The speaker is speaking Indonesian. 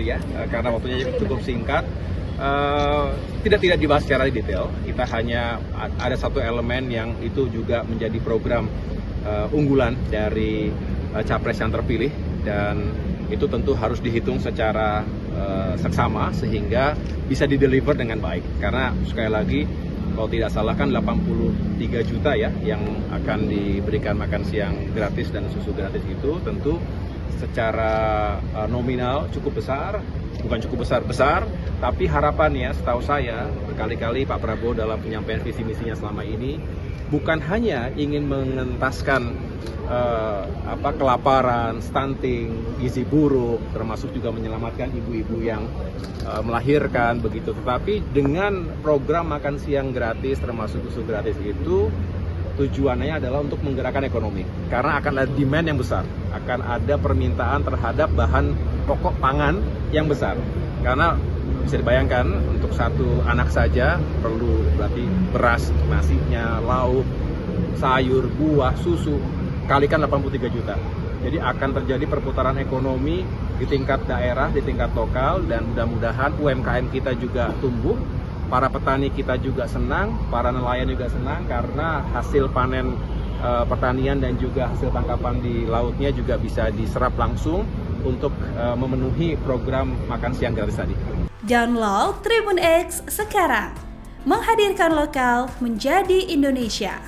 Ya, karena waktunya cukup singkat, tidak dibahas secara detail. Kita hanya ada satu elemen yang itu juga menjadi program unggulan dari capres yang terpilih, dan itu tentu harus dihitung secara seksama sehingga bisa dideliver dengan baik. Karena sekali lagi, kalau tidak salah kan 83 juta ya yang akan diberikan makan siang gratis dan susu gratis itu tentu secara nominal cukup besar, bukan cukup besar, tapi harapannya setahu saya berkali-kali Pak Prabowo dalam penyampaian visi misinya selama ini bukan hanya ingin mengentaskan kelaparan, stunting, gizi buruk, termasuk juga menyelamatkan ibu-ibu yang melahirkan begitu, tetapi dengan program makan siang gratis termasuk susu gratis itu tujuannya adalah untuk menggerakkan ekonomi, karena akan ada demand yang besar, akan ada permintaan terhadap bahan pokok pangan yang besar. Karena bisa dibayangkan untuk satu anak saja perlu berarti beras, nasinya, lauk, sayur, buah, susu, kalikan 83 juta. Jadi akan terjadi perputaran ekonomi di tingkat daerah, di tingkat lokal, dan mudah-mudahan UMKM kita juga tumbuh. Para petani kita juga senang, para nelayan juga senang karena hasil panen pertanian dan juga hasil tangkapan di lautnya juga bisa diserap langsung untuk memenuhi program makan siang gratis tadi. Download Tribun X sekarang, menghadirkan lokal menjadi Indonesia.